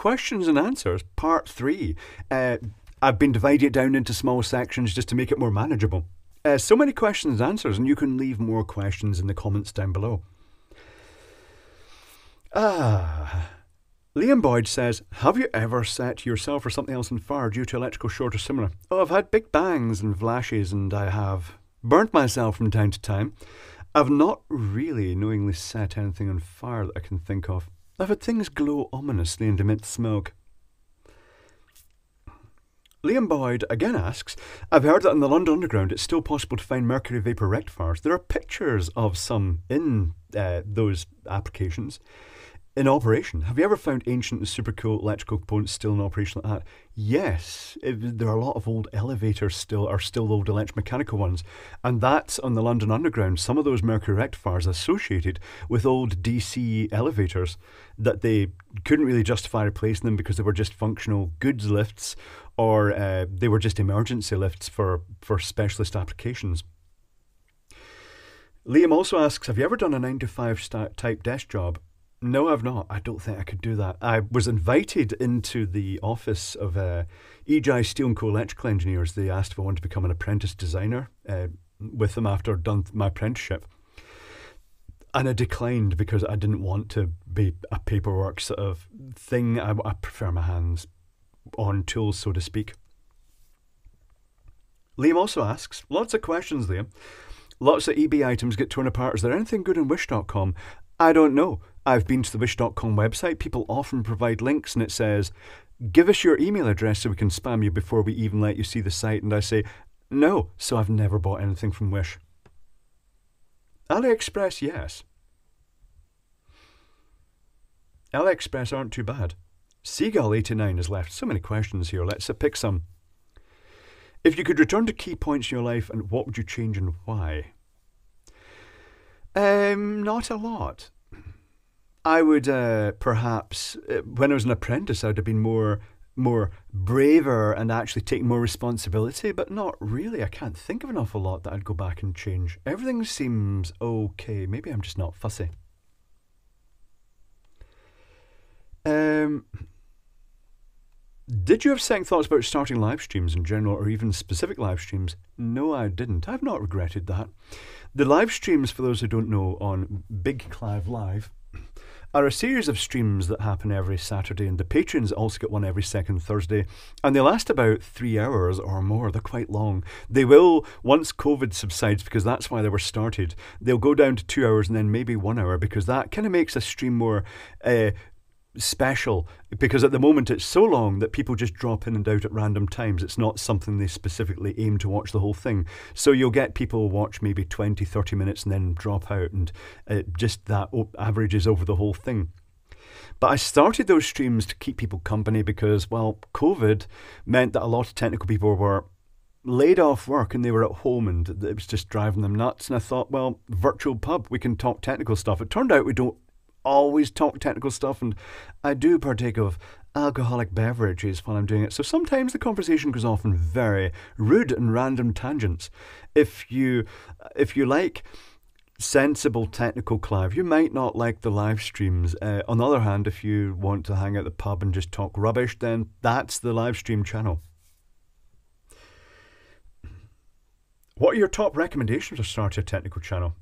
questions and answers, part 3. I've been dividing it down into small sections just to make it more manageable. So many questions and answers, and you can leave more questions in the comments down below. Liam Boyd says, have you ever set yourself or something else on fire due to electrical short or similar? Oh, I've had big bangs and flashes, and I have burnt myself from time to time. I've not really knowingly set anything on fire that I can think of. I've had things glow ominously and emit smoke. Liam Boyd again asks, I've heard that in the London Underground it's still possible to find mercury vapour rectifiers. There are pictures of some in those applications in operation. Have you ever found ancient and super cool electrical components still in operation like that? Yes, there are a lot of old elevators still old electromechanical ones, and that's on the London Underground. Some of those mercury rectifiers associated with old DC elevators that they couldn't really justify replacing them because they were just functional goods lifts, or they were just emergency lifts for specialist applications. Liam also asks, have you ever done a 9-to-5 type desk job? No, I've not. I don't think I could do that. I was invited into the office of EJ Steel & Co Electrical Engineers. They asked if I wanted to become an apprentice designer with them after I'd done my apprenticeship. And I declined because I didn't want to be a paperwork sort of thing. I prefer my hands on tools, so to speak. Liam also asks, lots of questions, Liam. Lots of eBay items get torn apart. Is there anything good in wish.com? I don't know. I've been to the wish.com website. People often provide links and it says, give us your email address so we can spam you before we even let you see the site. And I say, no. So I've never bought anything from Wish. Aliexpress, yes. Aliexpress aren't too bad. Seagull89 has left so many questions here. Let's pick some. If you could return to key points in your life, and what would you change and why? Not a lot. I would perhaps, when I was an apprentice, I would have been more braver and actually taking more responsibility, but not really. I can't think of an awful lot that I'd go back and change. Everything seems okay. Maybe I'm just not fussy. Did you have second thoughts about starting live streams in general, or even specific live streams? No, I didn't. I've not regretted that. The live streams, for those who don't know, on Big Clive Live, are a series of streams that happen every Saturday, and the patrons also get one every second Thursday, and they last about 3 hours or more. They're quite long. They will, once COVID subsides, because that's why they were started, they'll go down to 2 hours and then maybe 1 hour, because that kind of makes a stream more special, because at the moment it's so long that people just drop in and out at random times. It's not something they specifically aim to watch the whole thing. So you'll get people watch maybe 20-30 minutes and then drop out, and just that averages over the whole thing. But I started those streams to keep people company because, well, COVID meant that a lot of technical people were laid off work and they were at home, and it was just driving them nuts. And I thought, well, virtual pub, we can talk technical stuff. It turned out we don't always talk technical stuff, and I do partake of alcoholic beverages while I'm doing it, so sometimes the conversation goes off in very rude and random tangents. If you like sensible technical Clive, you might not like the live streams. On the other hand, if you want to hang out at the pub and just talk rubbish, then that's the live stream channel. What are your top recommendations to start your technical channel?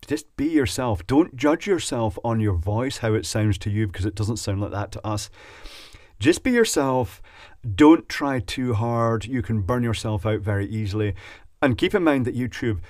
Just be yourself. Don't judge yourself on your voice, how it sounds to you, because it doesn't sound like that to us. Just be yourself. Don't try too hard. You can burn yourself out very easily. And keep in mind that YouTube,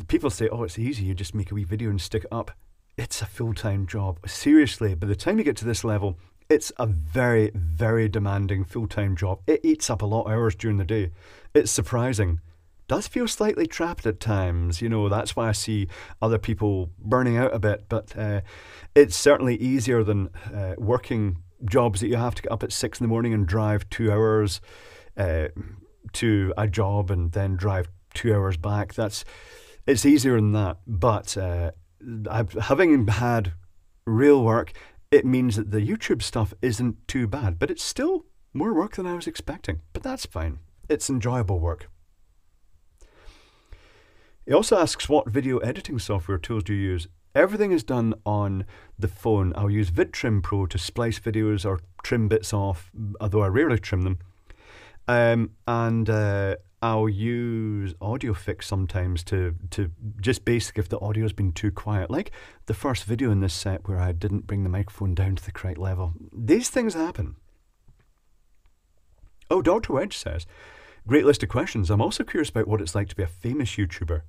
people say, oh, it's easy. You just make a wee video and stick it up. It's a full-time job. Seriously, by the time you get to this level, it's a very, very demanding full-time job. It eats up a lot of hours during the day. It's surprising. Does feel slightly trapped at times, you know. That's why I see other people burning out a bit, but it's certainly easier than working jobs that you have to get up at 6 in the morning and drive 2 hours to a job and then drive 2 hours back. It's easier than that, but having had real work, it means that the YouTube stuff isn't too bad, but it's still more work than I was expecting, but that's fine. It's enjoyable work. He also asks, what video editing software tools do you use? Everything is done on the phone. I'll use VidTrim Pro to splice videos or trim bits off, although I rarely trim them. I'll use AudioFix sometimes to just basic if the audio's been too quiet. Like the first video in this set where I didn't bring the microphone down to the correct level. These things happen. Oh, Dr. Wedge says, great list of questions. I'm also curious about what it's like to be a famous YouTuber.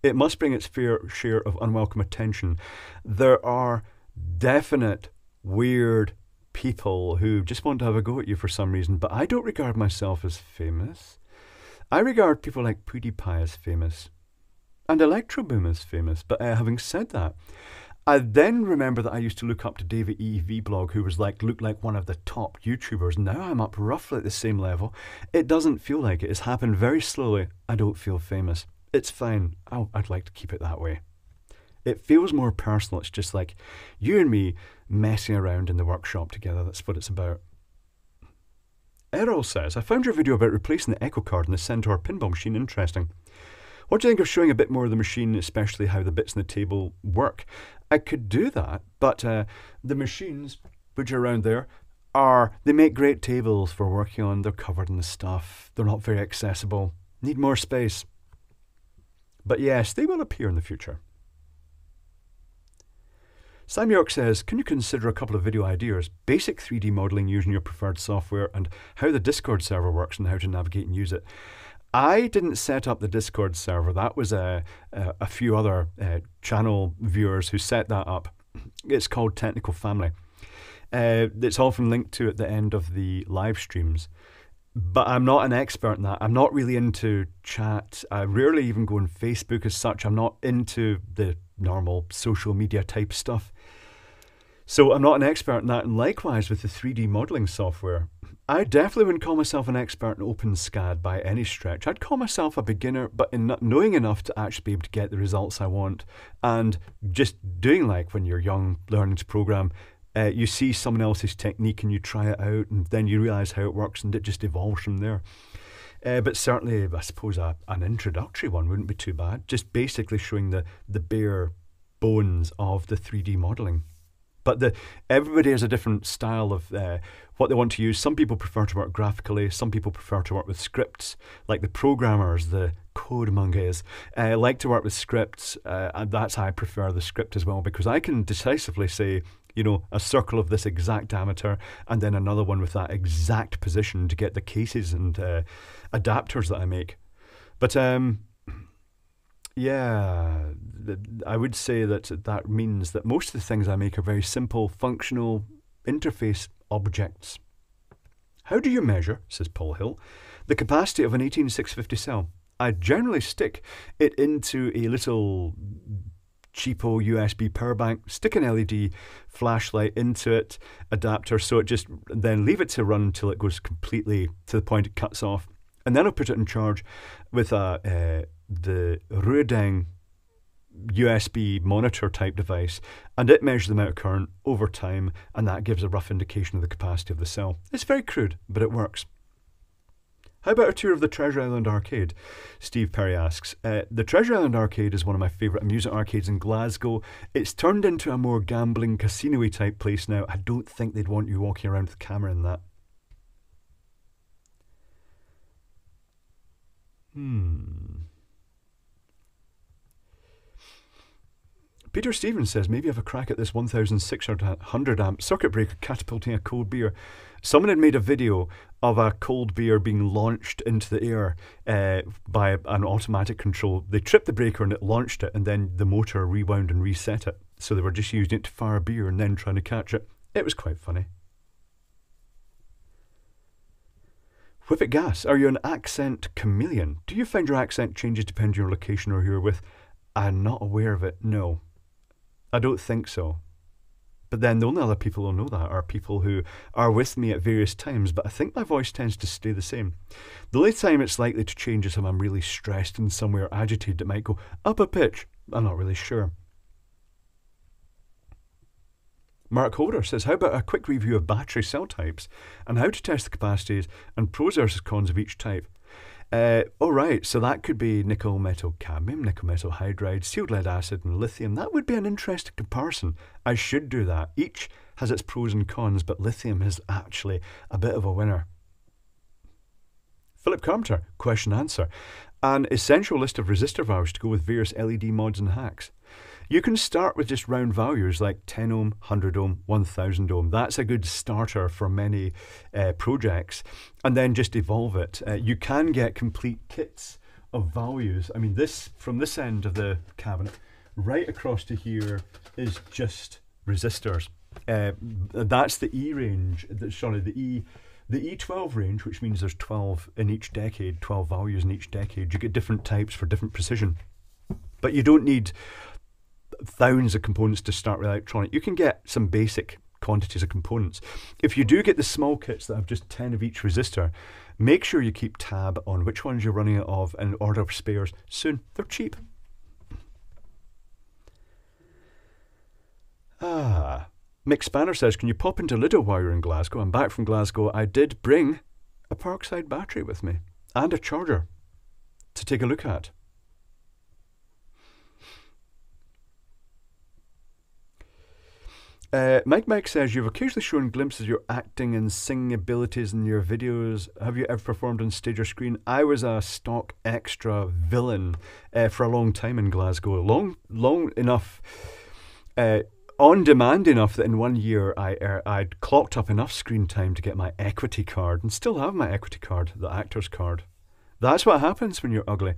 It must bring its fair share of unwelcome attention. There are definite weird people who just want to have a go at you for some reason, but I don't regard myself as famous. I regard people like PewDiePie as famous and Electroboom as famous, but having said that, I then remember that I used to look up to David E. Vlog, who was looked like one of the top YouTubers. Now I'm up roughly at the same level. It doesn't feel like it. It's happened very slowly. I don't feel famous. It's fine. I'd like to keep it that way. It feels more personal. It's just like you and me messing around in the workshop together. That's what it's about. Errol says, I found your video about replacing the echo card in the Centaur pinball machine interesting. What do you think of showing a bit more of the machine, especially how the bits in the table work? I could do that, but the machines, which are around there, they make great tables for working on. They're covered in the stuff. They're not very accessible. Need more space. But yes, they will appear in the future. Sam York says, can you consider a couple of video ideas, basic 3D modelling using your preferred software and how the Discord server works and how to navigate and use it? I didn't set up the Discord server. That was a few other channel viewers who set that up. It's called Technical Family. It's often linked to at the end of the live streams. But I'm not an expert in that. I'm not really into chat. I rarely even go on Facebook as such. I'm not into the normal social media type stuff. So I'm not an expert in that. And likewise with the 3D modelling software, I definitely wouldn't call myself an expert in OpenSCAD by any stretch. I'd call myself a beginner, but in not knowing enough to actually be able to get the results I want. And just doing like when you're young, learning to program, you see someone else's technique and you try it out and then you realise how it works and it just evolves from there. But certainly, I suppose an introductory one wouldn't be too bad. Just basically showing the bare bones of the 3D modelling. But everybody has a different style of what they want to use. Some people prefer to work graphically. Some people prefer to work with scripts. Like the programmers, the code monkeys, like to work with scripts. And that's how I prefer the script as well, because I can decisively say, you know, a circle of this exact diameter and then another one with that exact position to get the cases and adapters that I make. But yeah, I would say that means that most of the things I make are very simple, functional interface objects. How do you measure, says Paul Hill, the capacity of an 18650 cell? I generally stick it into a little cheapo USB power bank, stick an LED flashlight into it, adapter, so it just then leave it to run until it goes completely to the point it cuts off, and then I'll put it in charge with the Ruideng USB monitor type device, and it measures the amount of current over time, and that gives a rough indication of the capacity of the cell. It's very crude, but it works. How about a tour of the Treasure Island Arcade? Steve Perry asks. The Treasure Island Arcade is one of my favourite amusement arcades in Glasgow. It's turned into a more gambling, casino-y type place now. I don't think they'd want you walking around with a camera in that. Peter Stevens says, maybe have a crack at this 1600 amp circuit breaker catapulting a cold beer. Someone had made a video of a cold beer being launched into the air by an automatic control. They tripped the breaker and it launched it, and then the motor rewound and reset it. So they were just using it to fire beer and then trying to catch it. It was quite funny. Whippet Gas, are you an accent chameleon? Do you find your accent changes depending on your location or who you're with? I'm not aware of it, no. I don't think so. But then the only other people who know that are people who are with me at various times, but I think my voice tends to stay the same. The only time it's likely to change is if I'm really stressed and somewhere agitated. It might go up a pitch. I'm not really sure. Mark Holder says, how about a quick review of battery cell types and how to test the capacities and pros versus cons of each type? Oh, right, so that could be nickel metal cadmium, nickel metal hydride, sealed lead acid, and lithium. That would be an interesting comparison. I should do that. Each has its pros and cons, but lithium is actually a bit of a winner. Philip Carpenter, question answer. An essential list of resistor values to go with various LED mods and hacks. You can start with just round values like 10 ohm, 100 ohm, 1000 ohm. That's a good starter for many projects, and then just evolve it. You can get complete kits of values. I mean, this from this end of the cabinet right across to here is just resistors. That's the E range, sorry, the E12 range, which means there's 12 in each decade, 12 values in each decade. You get different types for different precision. But you don't need thousands of components to start with electronic. You can get some basic quantities of components. If you do get the small kits that have just 10 of each resistor, make sure you keep tab on which ones you're running out of and order spares soon. They're cheap. Mick Spanner says, can you pop into Lido while you're in Glasgow? I'm back from Glasgow. I did bring a Parkside battery with me and a charger to take a look at. Mike says, you've occasionally shown glimpses of your acting and singing abilities in your videos. Have you ever performed on stage or screen? I was a stock extra villain for a long time in Glasgow. Long enough, on demand enough that in 1 year I'd clocked up enough screen time to get my equity card, and still have my equity card, the actor's card. That's what happens when you're ugly.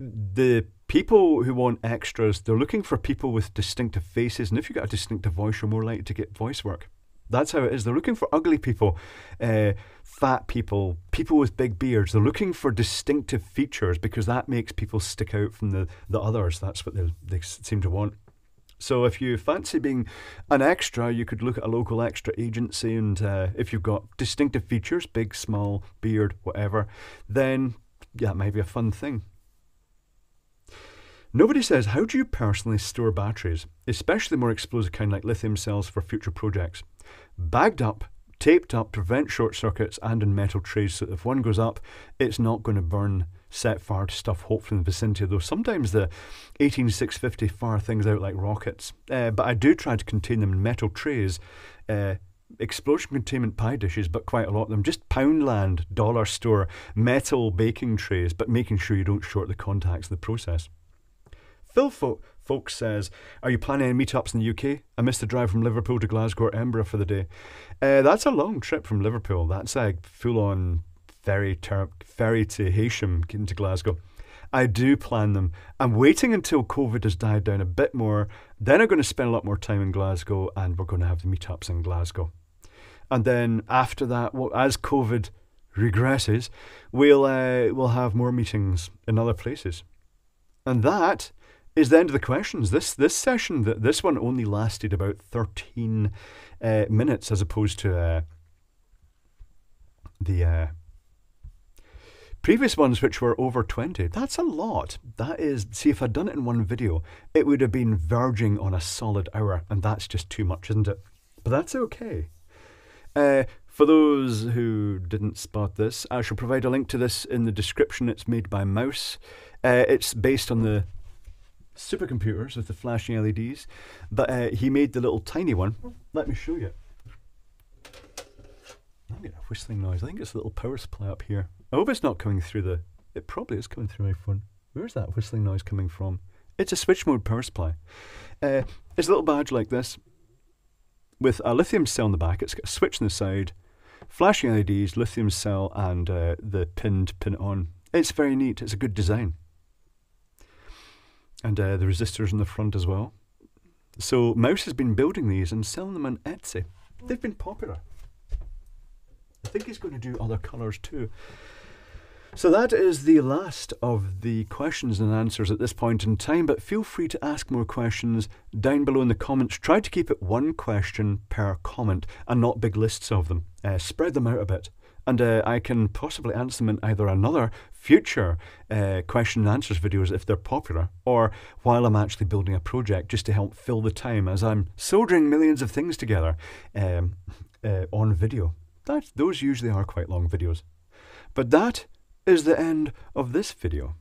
The people who want extras, they're looking for people with distinctive faces, and if you've got a distinctive voice, you're more likely to get voice work. That's how it is. They're looking for ugly people, fat people, people with big beards. They're looking for distinctive features because that makes people stick out from the others. That's what they seem to want. So if you fancy being an extra, you could look at a local extra agency, and if you've got distinctive features, big, small, beard, whatever, then yeah, it might be a fun thing. Nobody says, how do you personally store batteries, especially more explosive kind like lithium cells for future projects? Bagged up, taped up, prevent short circuits, and in metal trays, so that if one goes up, it's not going to burn set fire to stuff hopefully in the vicinity of those. Sometimes the 18650 fire things out like rockets, but I do try to contain them in metal trays, explosion containment pie dishes, but quite a lot of them, just Poundland, dollar store, metal baking trays, but making sure you don't short the contacts in the process. Phil Folks says, are you planning any meetups in the UK? I missed the drive from Liverpool to Glasgow or Edinburgh for the day. That's a long trip from Liverpool. That's a full-on ferry to Heysham getting to Glasgow. I do plan them. I'm waiting until COVID has died down a bit more. Then I'm going to spend a lot more time in Glasgow, and we're going to have the meetups in Glasgow. And then after that, well, as COVID regresses, we'll have more meetings in other places. And that is the end of the questions. This session, this one only lasted about 13 minutes as opposed to the previous ones, which were over 20. That's a lot. That is, see, if I'd done it in one video, it would have been verging on a solid hour, and that's just too much, isn't it? But that's okay. For those who didn't spot this, I shall provide a link to this in the description. It's made by Mouse. It's based on the supercomputers with the flashing LEDs, but he made the little tiny one. Let me show you. I'm getting a whistling noise. I think it's a little power supply up here. I hope it's not coming through the... It probably is coming through my phone. Where's that whistling noise coming from? It's a switch mode power supply. It's a little badge like this with a lithium cell in the back. It's got a switch on the side, flashing LEDs, lithium cell, and the pin to pin it on. It's very neat. It's a good design. And the resistors in the front as well. So Mouse has been building these and selling them on Etsy. They've been popular. I think he's going to do other colours too. So that is the last of the questions and answers at this point in time, but feel free to ask more questions down below in the comments. Try to keep it one question per comment and not big lists of them. Spread them out a bit. And I can possibly answer them in either another future question and answers videos if they're popular, or while I'm actually building a project just to help fill the time as I'm soldering millions of things together on video. Those usually are quite long videos. But that is the end of this video.